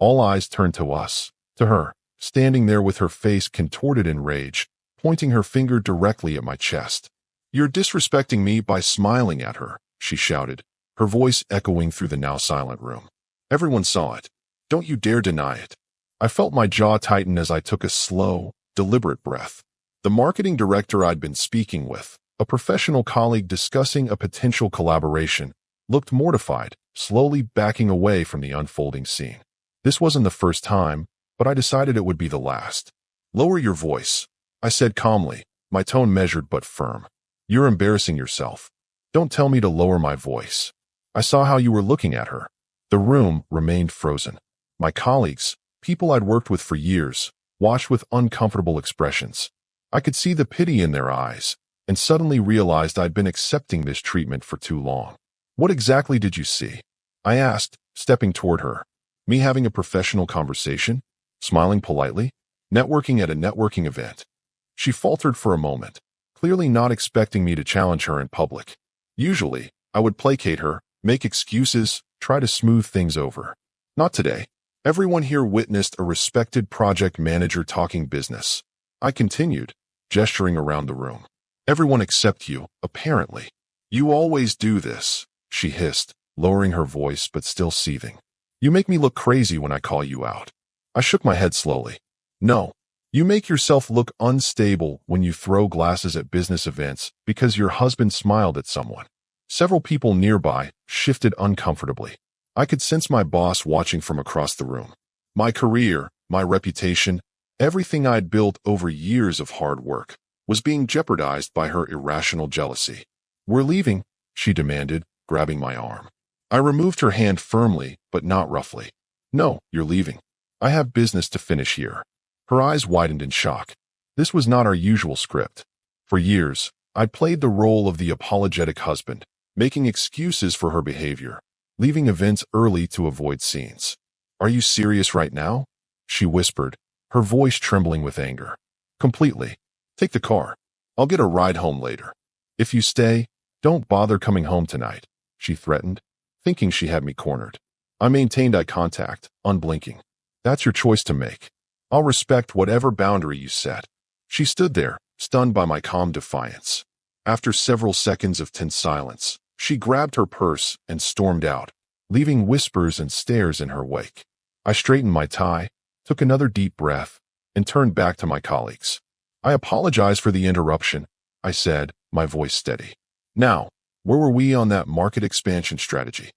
All eyes turned to her, standing there with her face contorted in rage, pointing her finger directly at my chest. "You're disrespecting me by smiling at her," she shouted, her voice echoing through the now silent room. "Everyone saw it. Don't you dare deny it." I felt my jaw tighten as I took a slow, deliberate breath. The marketing director I'd been speaking with, a professional colleague discussing a potential collaboration, looked mortified, slowly backing away from the unfolding scene. This wasn't the first time, but I decided it would be the last. "Lower your voice," I said calmly, my tone measured but firm. "You're embarrassing yourself. Don't tell me to lower my voice." I saw how you were looking at her. The room remained frozen. My colleagues, people I'd worked with for years, watched with uncomfortable expressions. I could see the pity in their eyes, and suddenly realized I'd been accepting this treatment for too long. "What exactly did you see?" I asked, stepping toward her. "Me having a professional conversation? Smiling politely? Networking at a networking event?" She faltered for a moment, clearly not expecting me to challenge her in public. Usually, I would placate her, make excuses, try to smooth things over. Not today. Everyone here witnessed a respected project manager talking business. I continued, gesturing around the room. "Everyone except you, apparently. You always do this," she hissed, lowering her voice but still seething. "You make me look crazy when I call you out." I shook my head slowly. "No. You make yourself look unstable when you throw glasses at business events because your husband smiled at someone." Several people nearby shifted uncomfortably. I could sense my boss watching from across the room. My career, my reputation, everything I'd built over years of hard work was being jeopardized by her irrational jealousy. "We're leaving," she demanded, grabbing my arm. I removed her hand firmly, but not roughly. "No, you're leaving. I have business to finish here." Her eyes widened in shock. This was not our usual script. For years, I'd played the role of the apologetic husband, making excuses for her behavior, leaving events early to avoid scenes. "Are you serious right now?" she whispered, her voice trembling with anger. "Completely. Take the car. I'll get a ride home later. If you stay, don't bother coming home tonight," she threatened, thinking she had me cornered. I maintained eye contact, unblinking. "That's your choice to make. I'll respect whatever boundary you set." She stood there, stunned by my calm defiance. After several seconds of tense silence, she grabbed her purse and stormed out, leaving whispers and stares in her wake. I straightened my tie, took another deep breath, and turned back to my colleagues. "I apologize for the interruption," I said, my voice steady. "Now, where were we on that market expansion strategy?"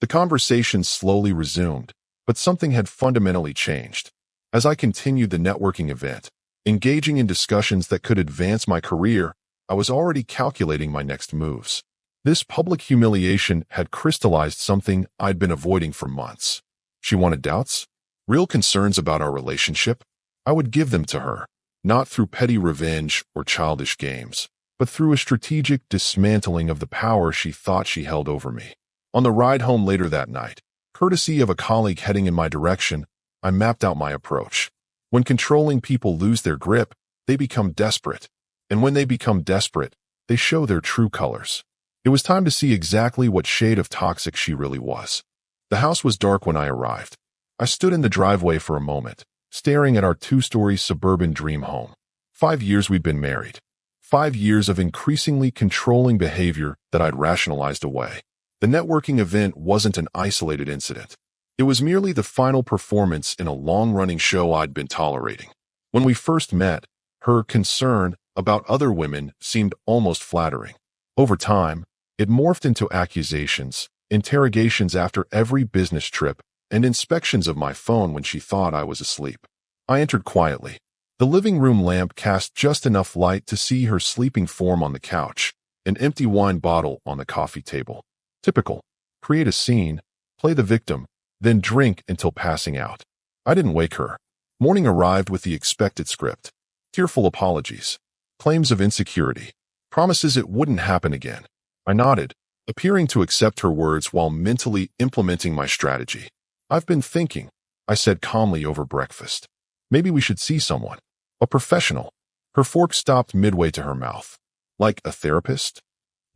The conversation slowly resumed, but something had fundamentally changed. As I continued the networking event, engaging in discussions that could advance my career, I was already calculating my next moves. This public humiliation had crystallized something I'd been avoiding for months. She wanted doubts? Real concerns about our relationship? I would give them to her, not through petty revenge or childish games, but through a strategic dismantling of the power she thought she held over me. On the ride home later that night, courtesy of a colleague heading in my direction, I mapped out my approach. When controlling people lose their grip, they become desperate. And when they become desperate, they show their true colors. It was time to see exactly what shade of toxic she really was. The house was dark when I arrived. I stood in the driveway for a moment, staring at our 2-story suburban dream home. 5 years we'd been married. 5 years of increasingly controlling behavior that I'd rationalized away. The networking event wasn't an isolated incident. It was merely the final performance in a long-running show I'd been tolerating. When we first met, her concern about other women seemed almost flattering. Over time, it morphed into accusations, interrogations after every business trip, and inspections of my phone when she thought I was asleep. I entered quietly. The living room lamp cast just enough light to see her sleeping form on the couch, an empty wine bottle on the coffee table. Typical. Create a scene, play the victim, then drink until passing out. I didn't wake her. Morning arrived with the expected script. Tearful apologies. Claims of insecurity. Promises it wouldn't happen again. I nodded, appearing to accept her words while mentally implementing my strategy. "I've been thinking," I said calmly over breakfast. "Maybe we should see someone. A professional." Her fork stopped midway to her mouth. "Like a therapist?"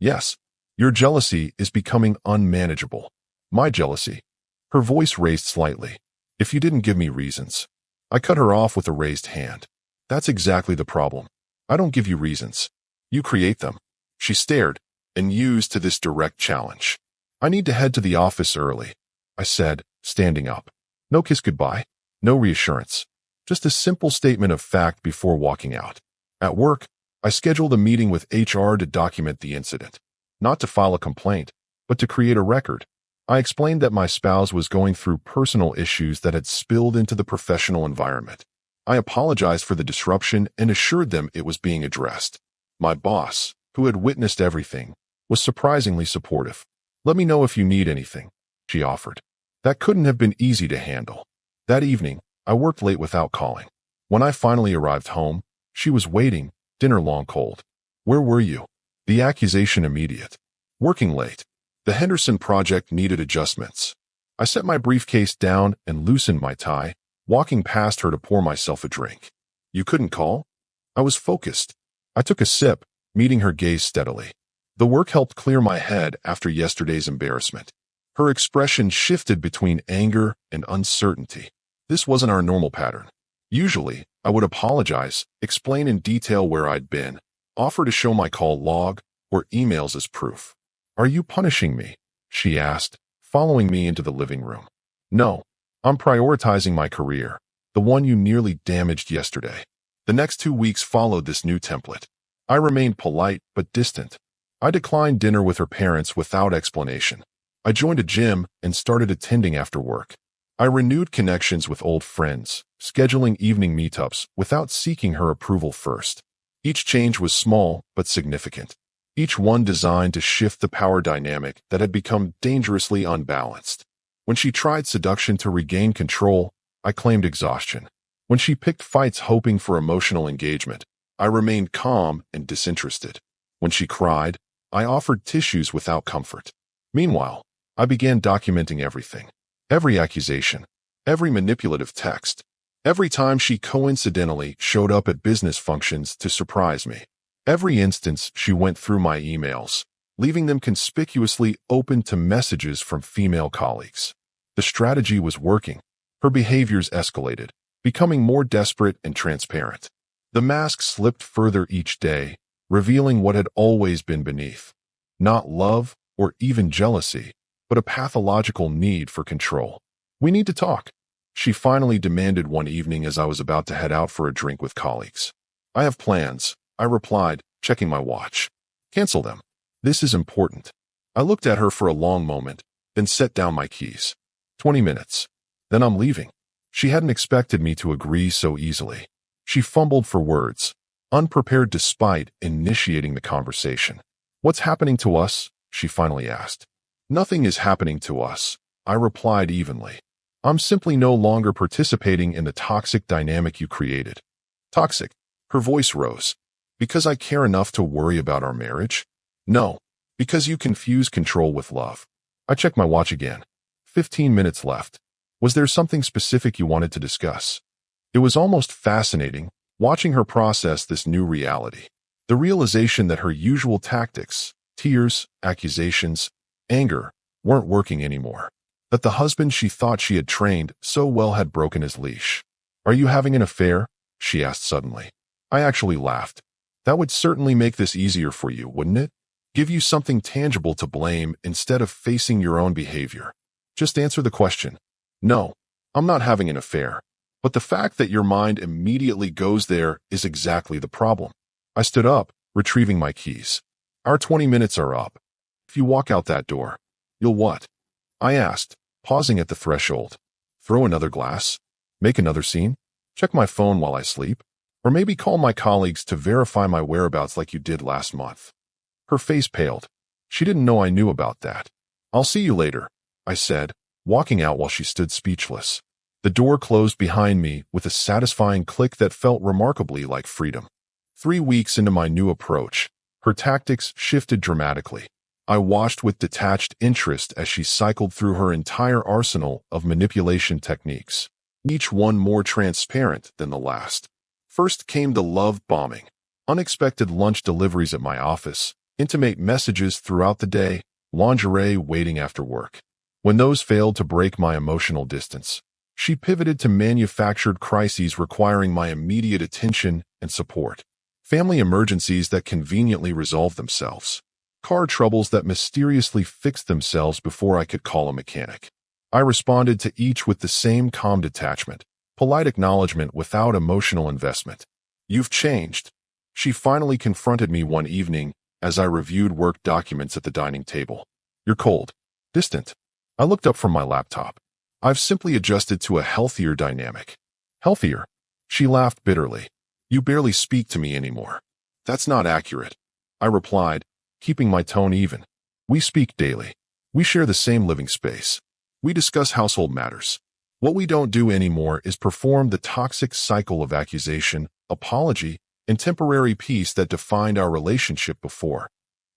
"Yes. Your jealousy is becoming unmanageable." "My jealousy?" Her voice raised slightly. If you didn't give me reasons. I cut her off with a raised hand. That's exactly the problem. I don't give you reasons. You create them. She stared, and used to this direct challenge. I need to head to the office early, I said, standing up. No kiss goodbye, no reassurance. Just a simple statement of fact before walking out. At work, I scheduled a meeting with HR to document the incident. Not to file a complaint, but to create a record. I explained that my spouse was going through personal issues that had spilled into the professional environment. I apologized for the disruption and assured them it was being addressed. My boss, who had witnessed everything, was surprisingly supportive. Let me know if you need anything, she offered. That couldn't have been easy to handle. That evening, I worked late without calling. When I finally arrived home, she was waiting, dinner long cold. Where were you? The accusation immediate. Working late. The Henderson project needed adjustments. I set my briefcase down and loosened my tie, walking past her to pour myself a drink. You couldn't call? I was focused. I took a sip, meeting her gaze steadily. The work helped clear my head after yesterday's embarrassment. Her expression shifted between anger and uncertainty. This wasn't our normal pattern. Usually, I would apologize, explain in detail where I'd been, offer to show my call log or emails as proof. Are you punishing me? She asked, following me into the living room. No, I'm prioritizing my career, the one you nearly damaged yesterday. The next 2 weeks followed this new template. I remained polite but distant. I declined dinner with her parents without explanation. I joined a gym and started attending after work. I renewed connections with old friends, scheduling evening meetups without seeking her approval first. Each change was small but significant. Each one designed to shift the power dynamic that had become dangerously unbalanced. When she tried seduction to regain control, I claimed exhaustion. When she picked fights hoping for emotional engagement, I remained calm and disinterested. When she cried, I offered tissues without comfort. Meanwhile, I began documenting everything. Every accusation, every manipulative text, every time she coincidentally showed up at business functions to surprise me. Every instance she went through my emails, leaving them conspicuously open to messages from female colleagues. The strategy was working. Her behaviors escalated, becoming more desperate and transparent. The mask slipped further each day, revealing what had always been beneath. Not love or even jealousy, but a pathological need for control. We need to talk, she finally demanded one evening as I was about to head out for a drink with colleagues. I have plans, I replied, checking my watch. Cancel them. This is important. I looked at her for a long moment, then set down my keys. 20 minutes. Then I'm leaving. She hadn't expected me to agree so easily. She fumbled for words, unprepared despite initiating the conversation. What's happening to us? She finally asked. Nothing is happening to us, I replied evenly. I'm simply no longer participating in the toxic dynamic you created. Toxic. Her voice rose. Because I care enough to worry about our marriage? No, because you confuse control with love. I checked my watch again. 15 minutes left. Was there something specific you wanted to discuss? It was almost fascinating, watching her process this new reality. The realization that her usual tactics, tears, accusations, anger, weren't working anymore. That the husband she thought she had trained so well had broken his leash. Are you having an affair? She asked suddenly. I actually laughed. That would certainly make this easier for you, wouldn't it? Give you something tangible to blame instead of facing your own behavior. Just answer the question. No, I'm not having an affair. But the fact that your mind immediately goes there is exactly the problem. I stood up, retrieving my keys. Our 20 minutes are up. If you walk out that door, you'll what? I asked, pausing at the threshold. Throw another glass? Make another scene? Check my phone while I sleep? Or maybe call my colleagues to verify my whereabouts like you did last month? Her face paled. She didn't know I knew about that. I'll see you later, I said, walking out while she stood speechless. The door closed behind me with a satisfying click that felt remarkably like freedom. 3 weeks into my new approach, her tactics shifted dramatically. I watched with detached interest as she cycled through her entire arsenal of manipulation techniques, each one more transparent than the last. First came the love bombing, unexpected lunch deliveries at my office, intimate messages throughout the day, lingerie waiting after work. When those failed to break my emotional distance, She pivoted to manufactured crises requiring my immediate attention and support. Family emergencies that conveniently resolved themselves. Car troubles that mysteriously fixed themselves before I could call a mechanic. I responded to each with the same calm detachment, polite acknowledgement without emotional investment. You've changed. She finally confronted me one evening as I reviewed work documents at the dining table. You're cold. Distant. I looked up from my laptop. I've simply adjusted to a healthier dynamic. Healthier? She laughed bitterly. You barely speak to me anymore. That's not accurate. I replied, keeping my tone even. We speak daily. We share the same living space. We discuss household matters. What we don't do anymore is perform the toxic cycle of accusation, apology, and temporary peace that defined our relationship before.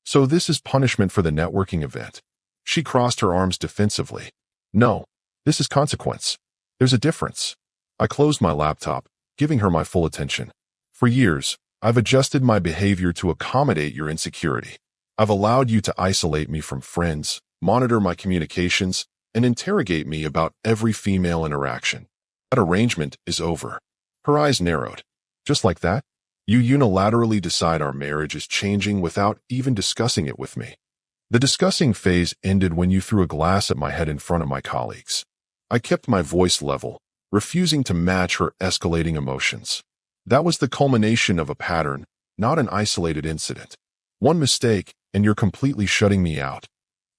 So this is punishment for the networking event. She crossed her arms defensively. No, this is consequence. There's a difference. I closed my laptop, giving her my full attention. For years, I've adjusted my behavior to accommodate your insecurity. I've allowed you to isolate me from friends, monitor my communications, and interrogate me about every female interaction. That arrangement is over. Her eyes narrowed. Just like that? You unilaterally decide our marriage is changing without even discussing it with me. The discussing phase ended when you threw a glass at my head in front of my colleagues. I kept my voice level, refusing to match her escalating emotions. That was the culmination of a pattern, not an isolated incident. One mistake, and you're completely shutting me out.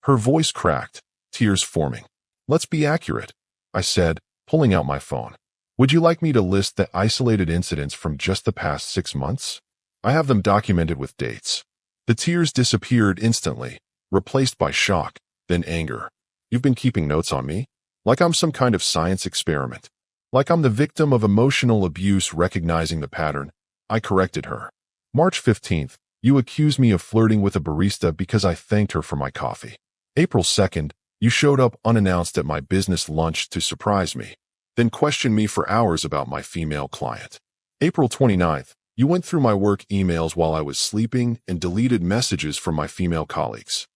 Her voice cracked, tears forming. Let's be accurate, I said, pulling out my phone. Would you like me to list the isolated incidents from just the past 6 months? I have them documented with dates. The tears disappeared instantly, replaced by shock, then anger. You've been keeping notes on me? Like I'm some kind of science experiment. Like I'm the victim of emotional abuse recognizing the pattern. I corrected her. March 15th, you accused me of flirting with a barista because I thanked her for my coffee. April 2nd, you showed up unannounced at my business lunch to surprise me, then questioned me for hours about my female client. April 29th, you went through my work emails while I was sleeping and deleted messages from my female colleagues.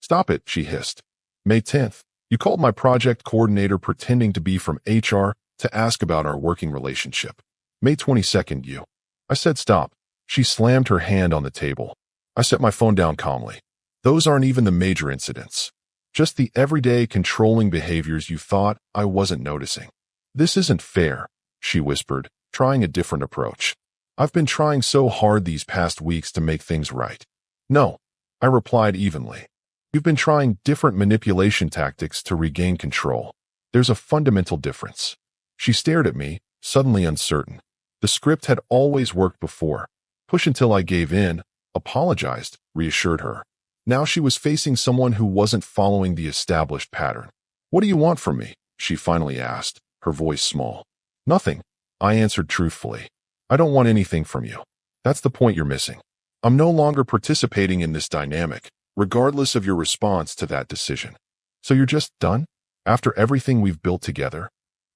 Stop it, she hissed. May 10th, you called my project coordinator pretending to be from HR to ask about our working relationship. May 22nd, I said stop. She slammed her hand on the table. I set my phone down calmly. Those aren't even the major incidents. Just the everyday controlling behaviors you thought I wasn't noticing. This isn't fair, she whispered, trying a different approach. I've been trying so hard these past weeks to make things right. No, I replied evenly. You've been trying different manipulation tactics to regain control. There's a fundamental difference. She stared at me, suddenly uncertain. The script had always worked before. Push until I gave in, apologized, reassured her. Now she was facing someone who wasn't following the established pattern. What do you want from me? She finally asked, her voice small. Nothing, I answered truthfully. I don't want anything from you. That's the point you're missing. I'm no longer participating in this dynamic, regardless of your response to that decision. So you're just done? After everything we've built together?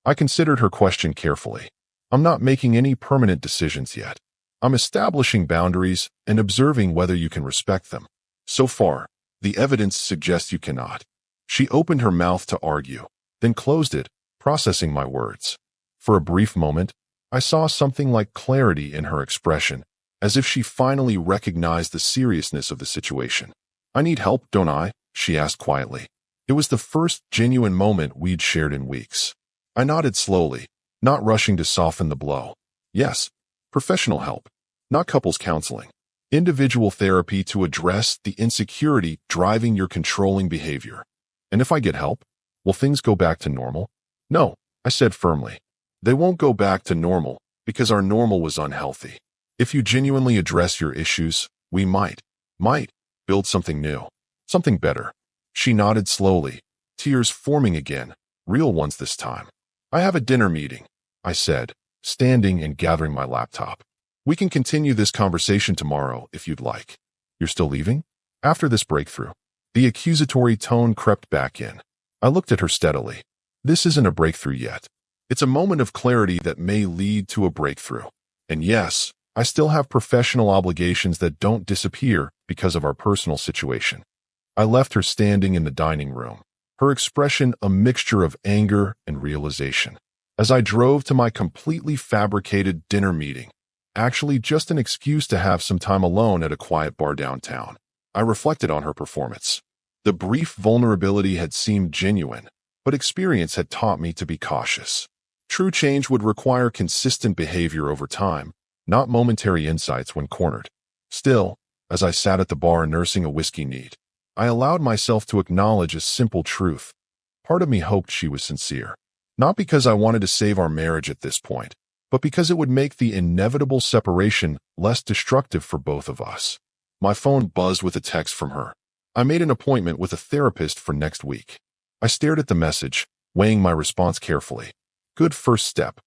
I considered her question carefully. I'm not making any permanent decisions yet. I'm establishing boundaries and observing whether you can respect them. So far, the evidence suggests you cannot. She opened her mouth to argue, then closed it, processing my words. For a brief moment, I saw something like clarity in her expression, as if she finally recognized the seriousness of the situation. I need help, don't I? She asked quietly. It was the first genuine moment we'd shared in weeks. I nodded slowly, not rushing to soften the blow. Yes, professional help, not couples counseling. Individual therapy to address the insecurity driving your controlling behavior. And if I get help, will things go back to normal? No, I said firmly. They won't go back to normal because our normal was unhealthy. If you genuinely address your issues, we might build something new, something better. She nodded slowly, tears forming again, real ones this time. I have a dinner meeting, I said, standing and gathering my laptop. We can continue this conversation tomorrow if you'd like. You're still leaving? After this breakthrough, the accusatory tone crept back in. I looked at her steadily. This isn't a breakthrough yet. It's a moment of clarity that may lead to a breakthrough. And yes, I still have professional obligations that don't disappear because of our personal situation. I left her standing in the dining room, her expression a mixture of anger and realization. As I drove to my completely fabricated dinner meeting, actually just an excuse to have some time alone at a quiet bar downtown, I reflected on her performance. The brief vulnerability had seemed genuine, but experience had taught me to be cautious. True change would require consistent behavior over time, not momentary insights when cornered. Still, as I sat at the bar nursing a whiskey need, I allowed myself to acknowledge a simple truth. Part of me hoped she was sincere. Not because I wanted to save our marriage at this point, but because it would make the inevitable separation less destructive for both of us. My phone buzzed with a text from her. I made an appointment with a therapist for next week. I stared at the message, weighing my response carefully. Good first step,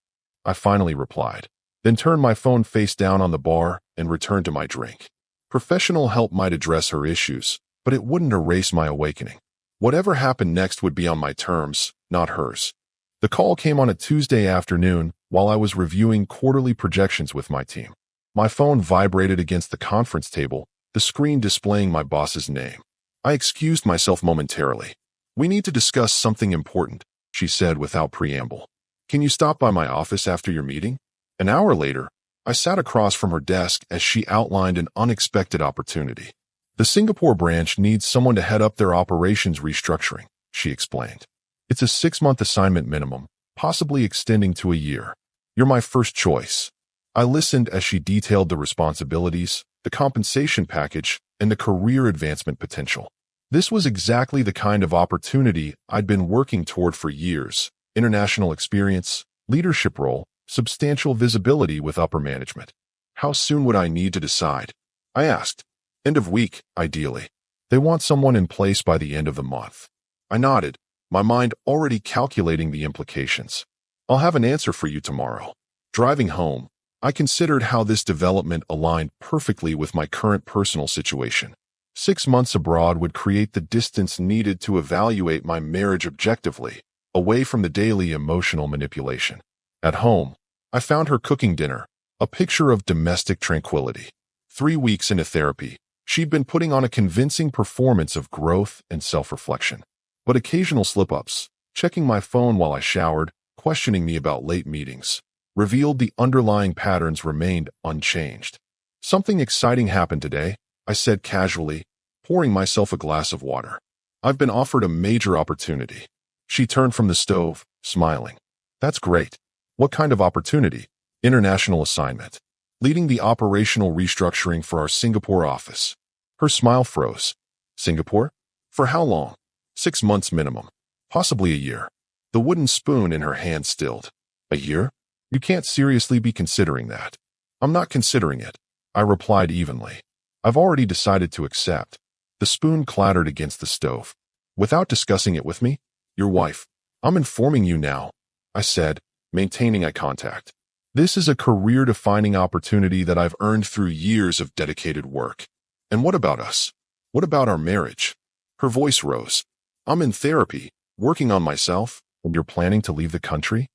I finally replied, then turned my phone face down on the bar and returned to my drink. Professional help might address her issues, but it wouldn't erase my awakening. Whatever happened next would be on my terms, not hers. The call came on a Tuesday afternoon while I was reviewing quarterly projections with my team. My phone vibrated against the conference table, the screen displaying my boss's name. I excused myself momentarily. "We need to discuss something important," she said without preamble. "Can you stop by my office after your meeting?" An hour later, I sat across from her desk as she outlined an unexpected opportunity. "The Singapore branch needs someone to head up their operations restructuring," she explained. "It's a 6-month assignment minimum, possibly extending to a year. You're my first choice." I listened as she detailed the responsibilities, the compensation package, and the career advancement potential. This was exactly the kind of opportunity I'd been working toward for years: international experience, leadership role, substantial visibility with upper management. How soon would I need to decide? I asked. "End of week, ideally. They want someone in place by the end of the month." I nodded, my mind already calculating the implications. "I'll have an answer for you tomorrow." Driving home, I considered how this development aligned perfectly with my current personal situation. 6 months abroad would create the distance needed to evaluate my marriage objectively, away from the daily emotional manipulation. At home, I found her cooking dinner, a picture of domestic tranquility. 3 weeks into therapy, she'd been putting on a convincing performance of growth and self-reflection. But occasional slip-ups, checking my phone while I showered, questioning me about late meetings, revealed the underlying patterns remained unchanged. "Something exciting happened today," I said casually, pouring myself a glass of water. "I've been offered a major opportunity." She turned from the stove, smiling. "That's great. What kind of opportunity?" "International assignment. Leading the operational restructuring for our Singapore office." Her smile froze. "Singapore? For how long?" 6 months minimum. Possibly a year." The wooden spoon in her hand stilled. "A year? You can't seriously be considering that." "I'm not considering it," I replied evenly. "I've already decided to accept." The spoon clattered against the stove. "Without discussing it with me?" "Your wife." "I'm informing you now," I said, maintaining eye contact. "This is a career-defining opportunity that I've earned through years of dedicated work." "And what about us? What about our marriage?" Her voice rose. "I'm in therapy, working on myself." "And you're planning to leave the country?"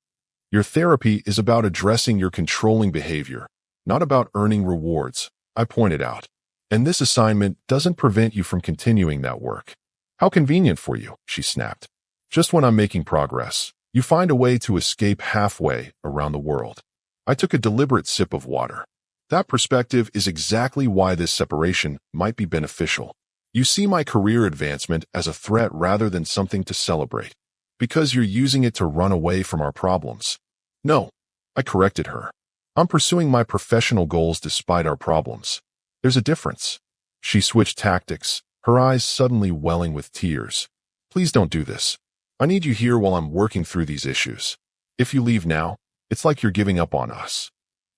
"Your therapy is about addressing your controlling behavior, not about earning rewards," I pointed out. "And this assignment doesn't prevent you from continuing that work." "How convenient for you," she snapped. "Just when I'm making progress, you find a way to escape halfway around the world." I took a deliberate sip of water. "That perspective is exactly why this separation might be beneficial. You see my career advancement as a threat rather than something to celebrate, because you're using it to run away from our problems." "No," I corrected her. "I'm pursuing my professional goals despite our problems. There's a difference." She switched tactics, her eyes suddenly welling with tears. "Please don't do this. I need you here while I'm working through these issues. If you leave now, it's like you're giving up on us."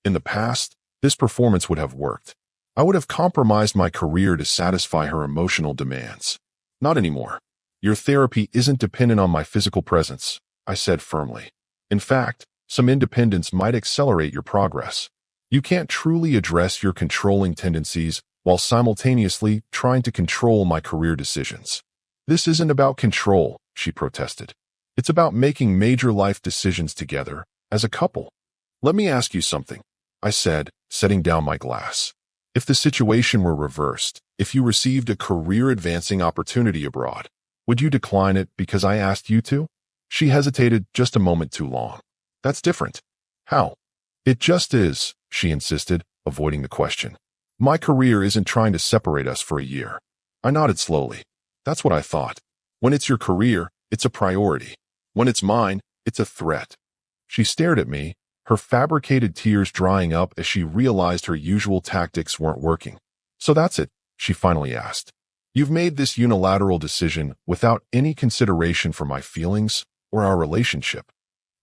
In the past, this performance would have worked. I would have compromised my career to satisfy her emotional demands. Not anymore. "Your therapy isn't dependent on my physical presence," I said firmly. "In fact, some independence might accelerate your progress. You can't truly address your controlling tendencies while simultaneously trying to control my career decisions." "This isn't about control," she protested. "It's about making major life decisions together, as a couple." "Let me ask you something," I said, setting down my glass. "If the situation were reversed, if you received a career-advancing opportunity abroad, would you decline it because I asked you to?" She hesitated just a moment too long. That's different. How? It just is, she insisted, avoiding the question. My career isn't trying to separate us for a year. I nodded slowly. That's what I thought. When it's your career, it's a priority. When it's mine, it's a threat. She stared at me, her fabricated tears drying up as she realized her usual tactics weren't working. So that's it, she finally asked. You've made this unilateral decision without any consideration for my feelings or our relationship.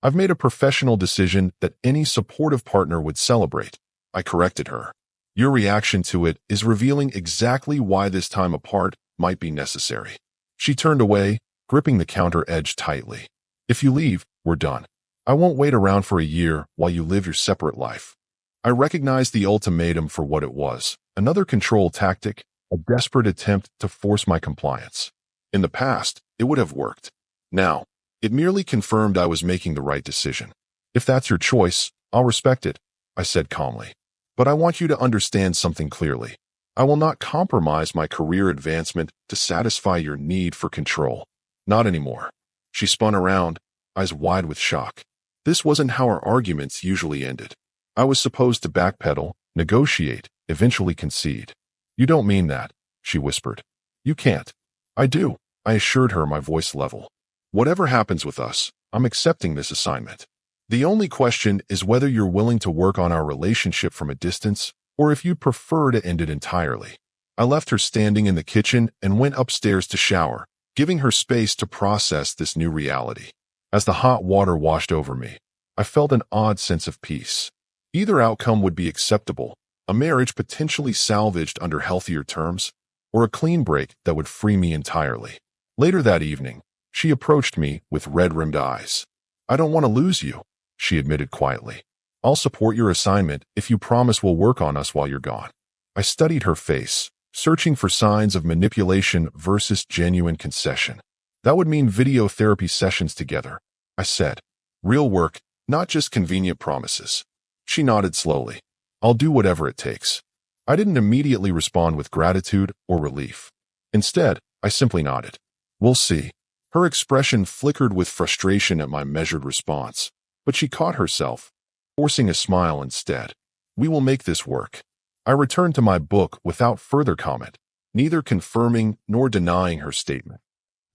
I've made a professional decision that any supportive partner would celebrate. I corrected her. Your reaction to it is revealing exactly why this time apart might be necessary. She turned away, gripping the counter edge tightly. If you leave, we're done. I won't wait around for a year while you live your separate life. I recognized the ultimatum for what it was, another control tactic, a desperate attempt to force my compliance. In the past, it would have worked. Now, it merely confirmed I was making the right decision. If that's your choice, I'll respect it, I said calmly. But I want you to understand something clearly. I will not compromise my career advancement to satisfy your need for control. Not anymore. She spun around, eyes wide with shock. This wasn't how our arguments usually ended. I was supposed to backpedal, negotiate, eventually concede. You don't mean that, she whispered. You can't. I do, I assured her, my voice level. Whatever happens with us, I'm accepting this assignment. The only question is whether you're willing to work on our relationship from a distance, or if you'd prefer to end it entirely. I left her standing in the kitchen and went upstairs to shower, giving her space to process this new reality. As the hot water washed over me, I felt an odd sense of peace. Either outcome would be acceptable, a marriage potentially salvaged under healthier terms, or a clean break that would free me entirely. Later that evening, she approached me with red-rimmed eyes. I don't want to lose you, she admitted quietly. I'll support your assignment if you promise we'll work on us while you're gone. I studied her face, searching for signs of manipulation versus genuine concession. That would mean video therapy sessions together, I said. Real work, not just convenient promises. She nodded slowly. I'll do whatever it takes. I didn't immediately respond with gratitude or relief. Instead, I simply nodded. We'll see. Her expression flickered with frustration at my measured response, but she caught herself, forcing a smile instead. We will make this work. I returned to my book without further comment, neither confirming nor denying her statement.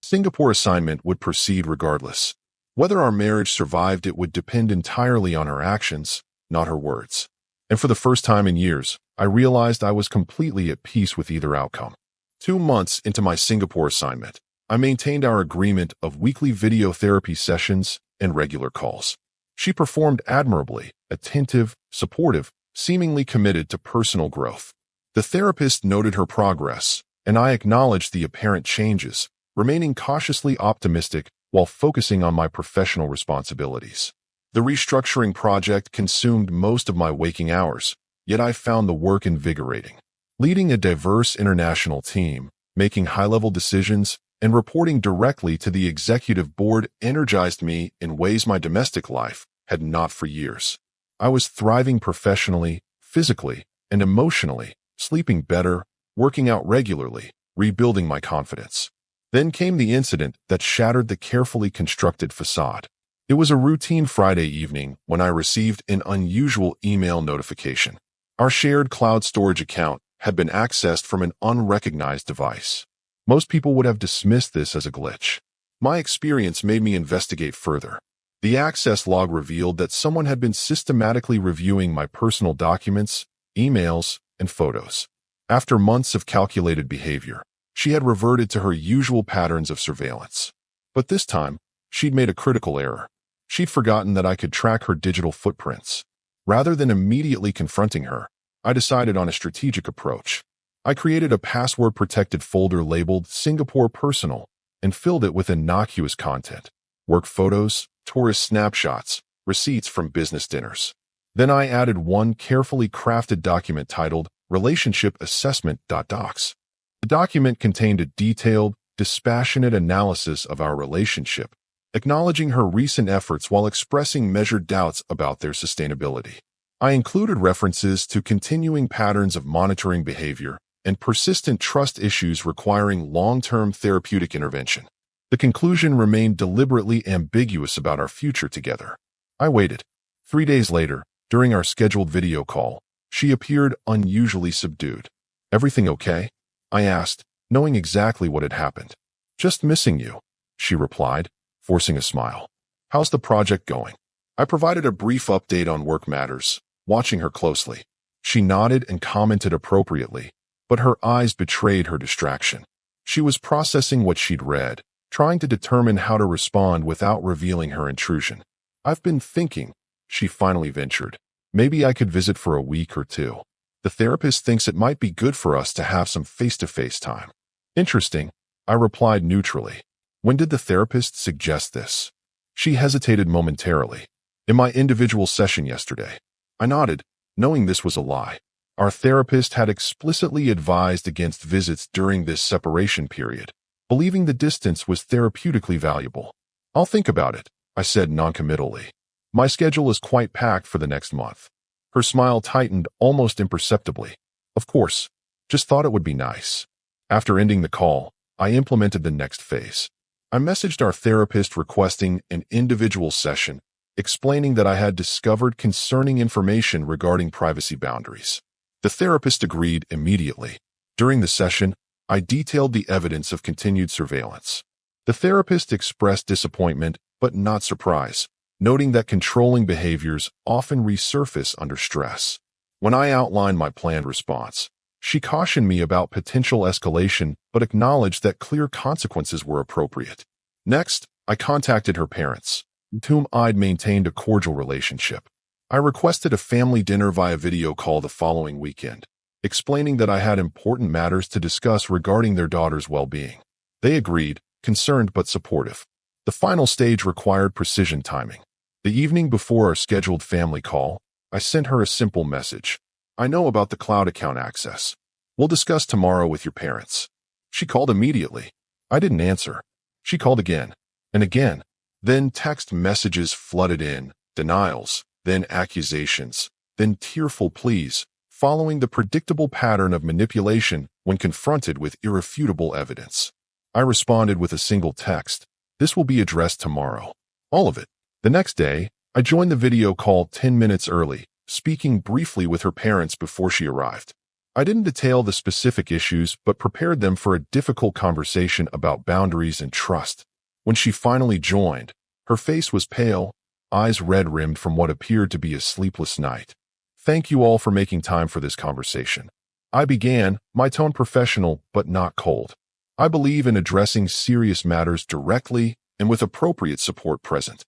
Singapore assignment would proceed regardless. Whether our marriage survived, it would depend entirely on her actions, not her words. And for the first time in years, I realized I was completely at peace with either outcome. 2 months into my Singapore assignment, I maintained our agreement of weekly video therapy sessions and regular calls. She performed admirably, attentive, supportive, seemingly committed to personal growth. The therapist noted her progress, and I acknowledged the apparent changes, remaining cautiously optimistic while focusing on my professional responsibilities. The restructuring project consumed most of my waking hours, yet I found the work invigorating. Leading a diverse international team, making high-level decisions, and reporting directly to the executive board energized me in ways my domestic life had not for years. I was thriving professionally, physically, and emotionally, sleeping better, working out regularly, rebuilding my confidence. Then came the incident that shattered the carefully constructed facade. It was a routine Friday evening when I received an unusual email notification. Our shared cloud storage account had been accessed from an unrecognized device. Most people would have dismissed this as a glitch. My experience made me investigate further. The access log revealed that someone had been systematically reviewing my personal documents, emails, and photos. After months of calculated behavior, she had reverted to her usual patterns of surveillance. But this time, she'd made a critical error. She'd forgotten that I could track her digital footprints. Rather than immediately confronting her, I decided on a strategic approach. I created a password-protected folder labeled Singapore Personal and filled it with innocuous content, work photos, tourist snapshots, receipts from business dinners. Then I added one carefully crafted document titled Relationship Assessment.docs. The document contained a detailed, dispassionate analysis of our relationship, acknowledging her recent efforts while expressing measured doubts about their sustainability. I included references to continuing patterns of monitoring behavior and persistent trust issues requiring long-term therapeutic intervention. The conclusion remained deliberately ambiguous about our future together. I waited. 3 days later, during our scheduled video call, she appeared unusually subdued. "Everything okay?" I asked, knowing exactly what had happened. "Just missing you," she replied, forcing a smile. "How's the project going?" I provided a brief update on work matters, watching her closely. She nodded and commented appropriately, but her eyes betrayed her distraction. She was processing what she'd read, trying to determine how to respond without revealing her intrusion. "I've been thinking," she finally ventured. "Maybe I could visit for a week or two. The therapist thinks it might be good for us to have some face-to-face time." "Interesting," I replied neutrally. "When did the therapist suggest this?" She hesitated momentarily. "In my individual session yesterday." I nodded, knowing this was a lie. Our therapist had explicitly advised against visits during this separation period, believing the distance was therapeutically valuable. "I'll think about it," I said noncommittally. "My schedule is quite packed for the next month." Her smile tightened almost imperceptibly. "Of course, just thought it would be nice." After ending the call, I implemented the next phase. I messaged our therapist requesting an individual session, explaining that I had discovered concerning information regarding privacy boundaries. The therapist agreed immediately. During the session, I detailed the evidence of continued surveillance. The therapist expressed disappointment, but not surprise, noting that controlling behaviors often resurface under stress. When I outlined my planned response, she cautioned me about potential escalation, but acknowledged that clear consequences were appropriate. Next, I contacted her parents, with whom I'd maintained a cordial relationship. I requested a family dinner via video call the following weekend, explaining that I had important matters to discuss regarding their daughter's well-being. They agreed, concerned but supportive. The final stage required precision timing. The evening before our scheduled family call, I sent her a simple message. "I know about the cloud account access. We'll discuss tomorrow with your parents." She called immediately. I didn't answer. She called again and again. Then text messages flooded in, denials, then accusations, then tearful pleas, following the predictable pattern of manipulation when confronted with irrefutable evidence. I responded with a single text. "This will be addressed tomorrow." All of it. The next day, I joined the video call 10 minutes early, speaking briefly with her parents before she arrived. I didn't detail the specific issues, but prepared them for a difficult conversation about boundaries and trust. When she finally joined, her face was pale, eyes red-rimmed from what appeared to be a sleepless night. "Thank you all for making time for this conversation." I began, my tone professional but not cold. "I believe in addressing serious matters directly and with appropriate support present."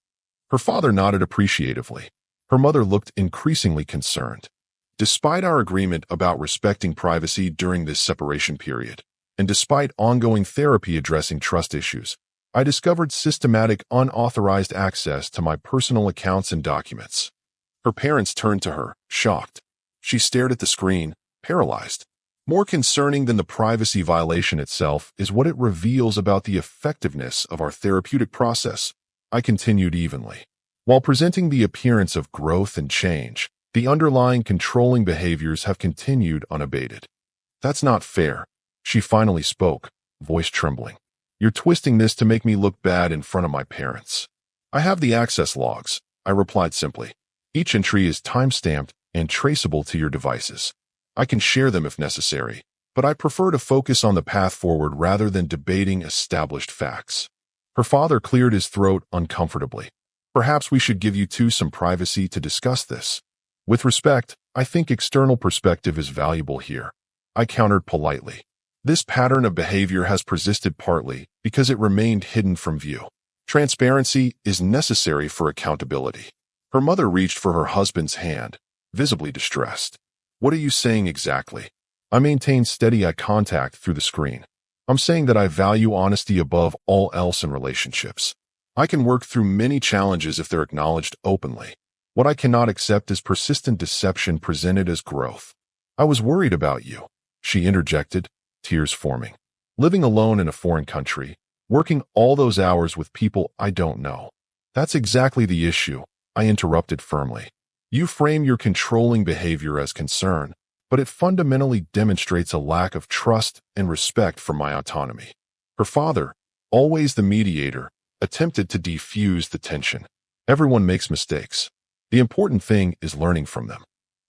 Her father nodded appreciatively. Her mother looked increasingly concerned. Despite our agreement about respecting privacy during this separation period, and despite ongoing therapy addressing trust issues, I discovered systematic unauthorized access to my personal accounts and documents. Her parents turned to her, shocked. She stared at the screen, paralyzed. More concerning than the privacy violation itself is what it reveals about the effectiveness of our therapeutic process. I continued evenly. While presenting the appearance of growth and change, the underlying controlling behaviors have continued unabated. "That's not fair," she finally spoke, voice trembling. "You're twisting this to make me look bad in front of my parents." "I have the access logs," I replied simply. "Each entry is time-stamped and traceable to your devices. I can share them if necessary, but I prefer to focus on the path forward rather than debating established facts." Her father cleared his throat uncomfortably. "Perhaps we should give you two some privacy to discuss this." "With respect, I think external perspective is valuable here," I countered politely. "This pattern of behavior has persisted partly because it remained hidden from view. Transparency is necessary for accountability." Her mother reached for her husband's hand, visibly distressed. "What are you saying exactly?" I maintained steady eye contact through the screen. "I'm saying that I value honesty above all else in relationships. I can work through many challenges if they're acknowledged openly. What I cannot accept is persistent deception presented as growth." "I was worried about you," she interjected, tears forming. "Living alone in a foreign country, working all those hours with people I don't know." "That's exactly the issue," I interrupted firmly. "You frame your controlling behavior as concern, but it fundamentally demonstrates a lack of trust and respect for my autonomy." Her father, always the mediator, attempted to defuse the tension. Everyone makes mistakes. The important thing is learning from them.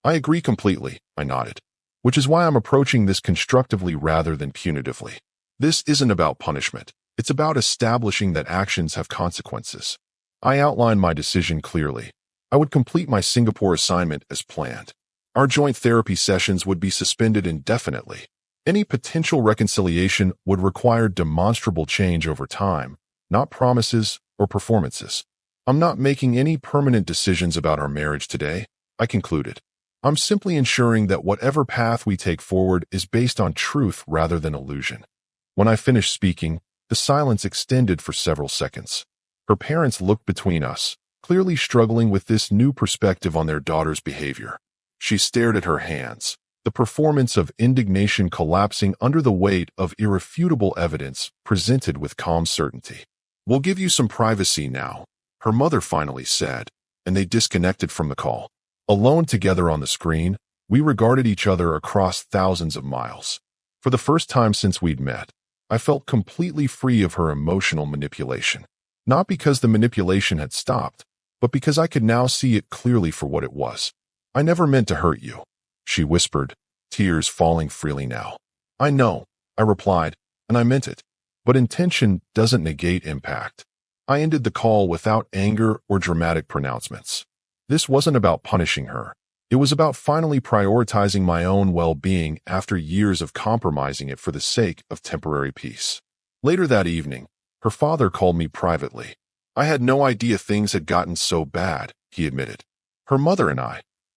I agree completely, I nodded. Which is why I'm approaching this constructively rather than punitively. This isn't about punishment. It's about establishing that actions have consequences. I outlined my decision clearly. I would complete my Singapore assignment as planned. Our joint therapy sessions would be suspended indefinitely. Any potential reconciliation would require demonstrable change over time, not promises or performances. I'm not making any permanent decisions about our marriage today, I concluded. I'm simply ensuring that whatever path we take forward is based on truth rather than illusion. When I finished speaking, the silence extended for several seconds. Her parents looked between us, clearly struggling with this new perspective on their daughter's behavior. She stared at her hands, the performance of indignation collapsing under the weight of irrefutable evidence presented with calm certainty. "We'll give you some privacy now," her mother finally said, and they disconnected from the call. Alone together on the screen, we regarded each other across thousands of miles. For the first time since we'd met, I felt completely free of her emotional manipulation. Not because the manipulation had stopped, but because I could now see it clearly for what it was. "I never meant to hurt you," she whispered, tears falling freely now. "I know," I replied, "and I meant it. But intention doesn't negate impact." I ended the call without anger or dramatic pronouncements. This wasn't about punishing her. It was about finally prioritizing my own well-being after years of compromising it for the sake of temporary peace. Later that evening, her father called me privately. "I had no idea things had gotten so bad," he admitted. "Her mother and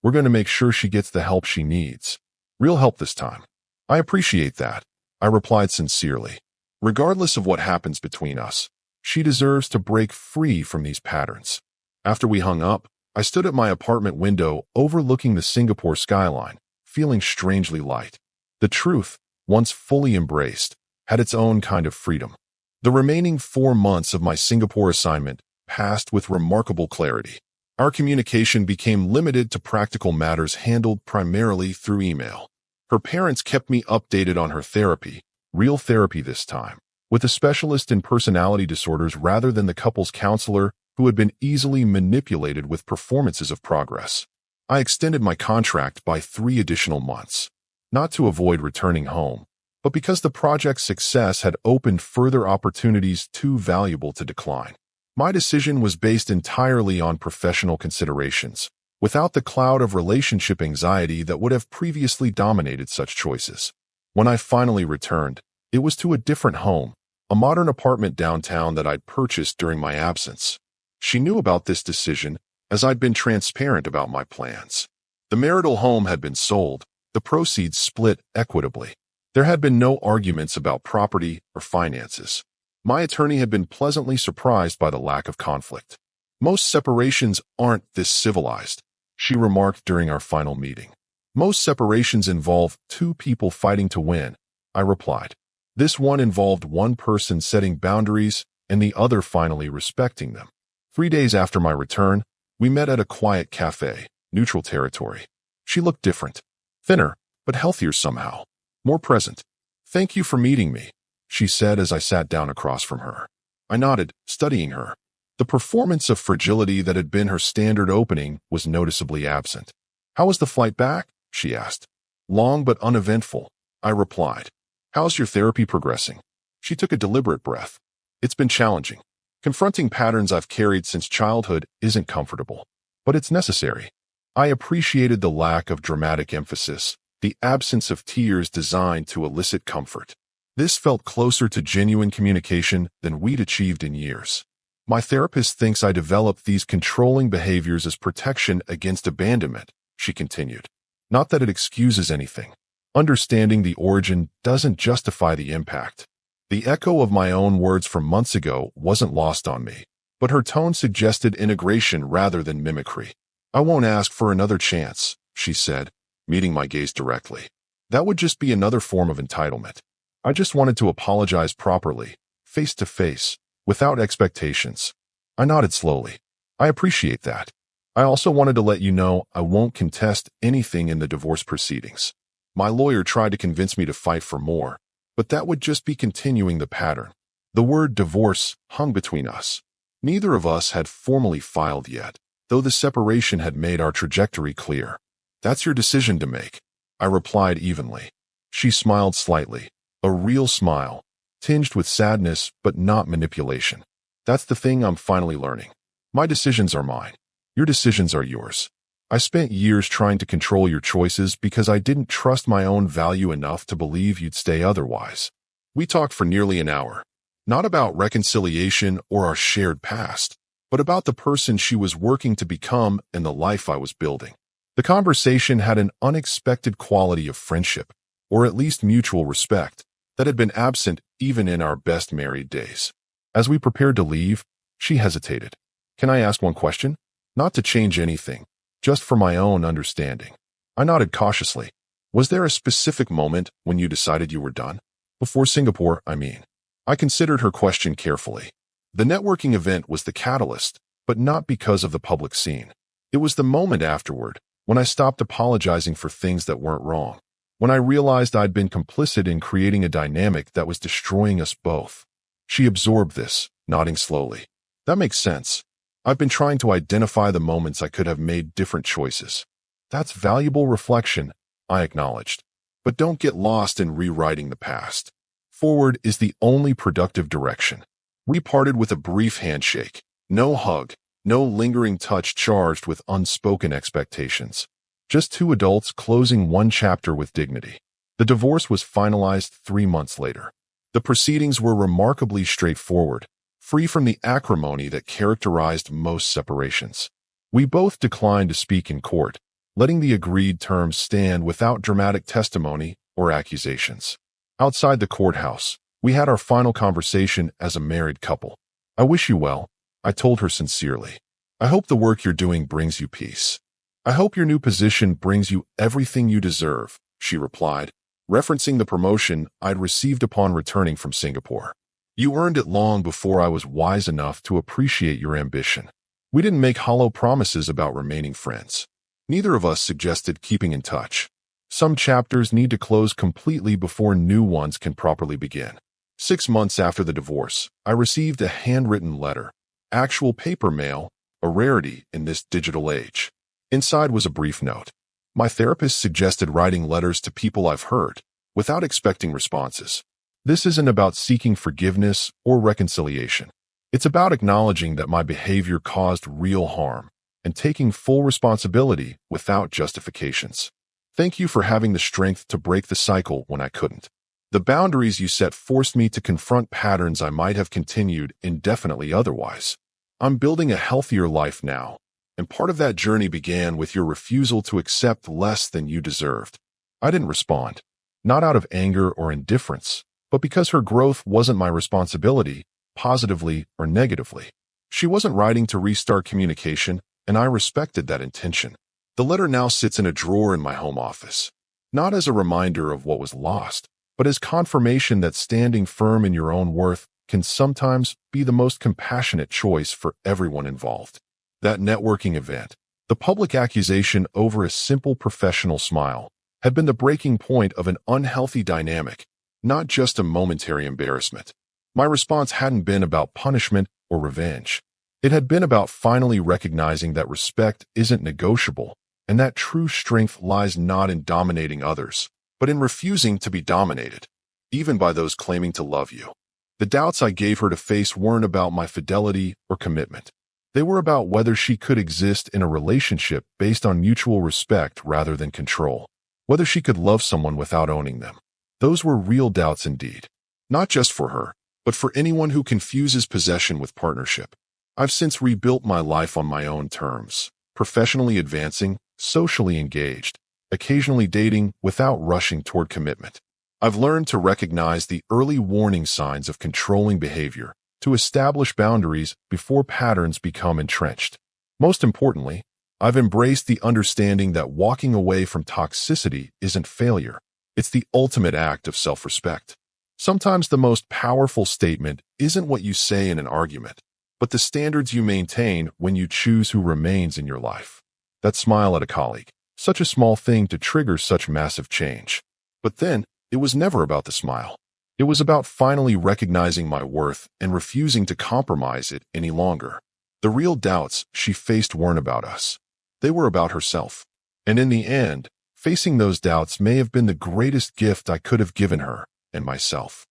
we're going to make sure she gets the help she needs. Real help this time." "I appreciate that," I replied sincerely. "Regardless of what happens between us, she deserves to break free from these patterns." After we hung up, I stood at my apartment window overlooking the Singapore skyline, feeling strangely light. The truth, once fully embraced, had its own kind of freedom. The remaining 4 months of my Singapore assignment passed with remarkable clarity. Our communication became limited to practical matters handled primarily through email. Her parents kept me updated on her therapy, real therapy this time, with a specialist in personality disorders rather than the couple's counselor who had been easily manipulated with performances of progress. I extended my contract by 3 additional months, not to avoid returning home, but because the project's success had opened further opportunities too valuable to decline. My decision was based entirely on professional considerations, without the cloud of relationship anxiety that would have previously dominated such choices. When I finally returned, it was to a different home, a modern apartment downtown that I'd purchased during my absence. She knew about this decision, as I'd been transparent about my plans. The marital home had been sold, the proceeds split equitably. There had been no arguments about property or finances. My attorney had been pleasantly surprised by the lack of conflict. "Most separations aren't this civilized," she remarked during our final meeting. "Most separations involve 2 people fighting to win," I replied. This one involved one person setting boundaries and the other finally respecting them. 3 days after my return, we met at a quiet cafe, neutral territory. She looked different, thinner, but healthier somehow, more present. "Thank you for meeting me," she said as I sat down across from her. I nodded, studying her. The performance of fragility that had been her standard opening was noticeably absent. "How was the flight back?" she asked. "Long but uneventful," I replied. "How's your therapy progressing?" She took a deliberate breath. "It's been challenging. Confronting patterns I've carried since childhood isn't comfortable, but it's necessary." I appreciated the lack of dramatic emphasis, the absence of tears designed to elicit comfort. This felt closer to genuine communication than we'd achieved in years. "My therapist thinks I developed these controlling behaviors as protection against abandonment," she continued. "Not that it excuses anything. Understanding the origin doesn't justify the impact." The echo of my own words from months ago wasn't lost on me, but her tone suggested integration rather than mimicry. "I won't ask for another chance," she said, meeting my gaze directly. "That would just be another form of entitlement. I just wanted to apologize properly, face to face, without expectations." I nodded slowly. "I appreciate that. I also wanted to let you know I won't contest anything in the divorce proceedings. My lawyer tried to convince me to fight for more, but that would just be continuing the pattern." The word divorce hung between us. Neither of us had formally filed yet, though the separation had made our trajectory clear. That's your decision to make, I replied evenly. She smiled slightly, a real smile, tinged with sadness but not manipulation. That's the thing I'm finally learning. My decisions are mine. Your decisions are yours. I spent years trying to control your choices because I didn't trust my own value enough to believe you'd stay otherwise. We talked for nearly an hour, not about reconciliation or our shared past, but about the person she was working to become and the life I was building. The conversation had an unexpected quality of friendship, or at least mutual respect, that had been absent even in our best married days. As we prepared to leave, she hesitated. Can I ask one question? Not to change anything, just for my own understanding. I nodded cautiously. Was there a specific moment when you decided you were done? Before Singapore, I mean. I considered her question carefully. The networking event was the catalyst, but not because of the public scene. It was the moment afterward, when I stopped apologizing for things that weren't wrong. When I realized I'd been complicit in creating a dynamic that was destroying us both. She absorbed this, nodding slowly. That makes sense. I've been trying to identify the moments I could have made different choices. That's valuable reflection, I acknowledged. But don't get lost in rewriting the past. Forward is the only productive direction. We parted with a brief handshake. No hug, no lingering touch charged with unspoken expectations. Just two adults closing one chapter with dignity. The divorce was finalized 3 months later. The proceedings were remarkably straightforward, free from the acrimony that characterized most separations. We both declined to speak in court, letting the agreed terms stand without dramatic testimony or accusations. Outside the courthouse, we had our final conversation as a married couple. I wish you well, I told her sincerely. I hope the work you're doing brings you peace. I hope your new position brings you everything you deserve, she replied, referencing the promotion I'd received upon returning from Singapore. You earned it long before I was wise enough to appreciate your ambition. We didn't make hollow promises about remaining friends. Neither of us suggested keeping in touch. Some chapters need to close completely before new ones can properly begin. 6 months after the divorce, I received a handwritten letter, actual paper mail, a rarity in this digital age. Inside was a brief note. My therapist suggested writing letters to people I've hurt, without expecting responses. This isn't about seeking forgiveness or reconciliation. It's about acknowledging that my behavior caused real harm and taking full responsibility without justifications. Thank you for having the strength to break the cycle when I couldn't. The boundaries you set forced me to confront patterns I might have continued indefinitely otherwise. I'm building a healthier life now, and part of that journey began with your refusal to accept less than you deserved. I didn't respond, not out of anger or indifference, but because her growth wasn't my responsibility, positively or negatively. She wasn't writing to restart communication, and I respected that intention. The letter now sits in a drawer in my home office, not as a reminder of what was lost, but as confirmation that standing firm in your own worth can sometimes be the most compassionate choice for everyone involved. That networking event, the public accusation over a simple professional smile, had been the breaking point of an unhealthy dynamic, not just a momentary embarrassment. My response hadn't been about punishment or revenge. It had been about finally recognizing that respect isn't negotiable, and that true strength lies not in dominating others, but in refusing to be dominated, even by those claiming to love you. The doubts I gave her to face weren't about my fidelity or commitment. They were about whether she could exist in a relationship based on mutual respect rather than control, whether she could love someone without owning them. Those were real doubts indeed, not just for her, but for anyone who confuses possession with partnership. I've since rebuilt my life on my own terms, professionally advancing, socially engaged, occasionally dating without rushing toward commitment. I've learned to recognize the early warning signs of controlling behavior, to establish boundaries before patterns become entrenched. Most importantly, I've embraced the understanding that walking away from toxicity isn't failure. It's the ultimate act of self-respect. Sometimes the most powerful statement isn't what you say in an argument, but the standards you maintain when you choose who remains in your life. That smile at a colleague, such a small thing to trigger such massive change. But then, it was never about the smile. It was about finally recognizing my worth and refusing to compromise it any longer. The real doubts she faced weren't about us. They were about herself. And in the end, facing those doubts may have been the greatest gift I could have given her and myself.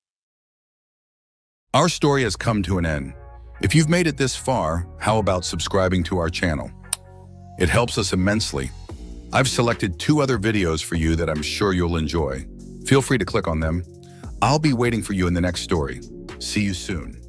Our story has come to an end. If you've made it this far, how about subscribing to our channel? It helps us immensely. I've selected 2 other videos for you that I'm sure you'll enjoy. Feel free to click on them. I'll be waiting for you in the next story. See you soon.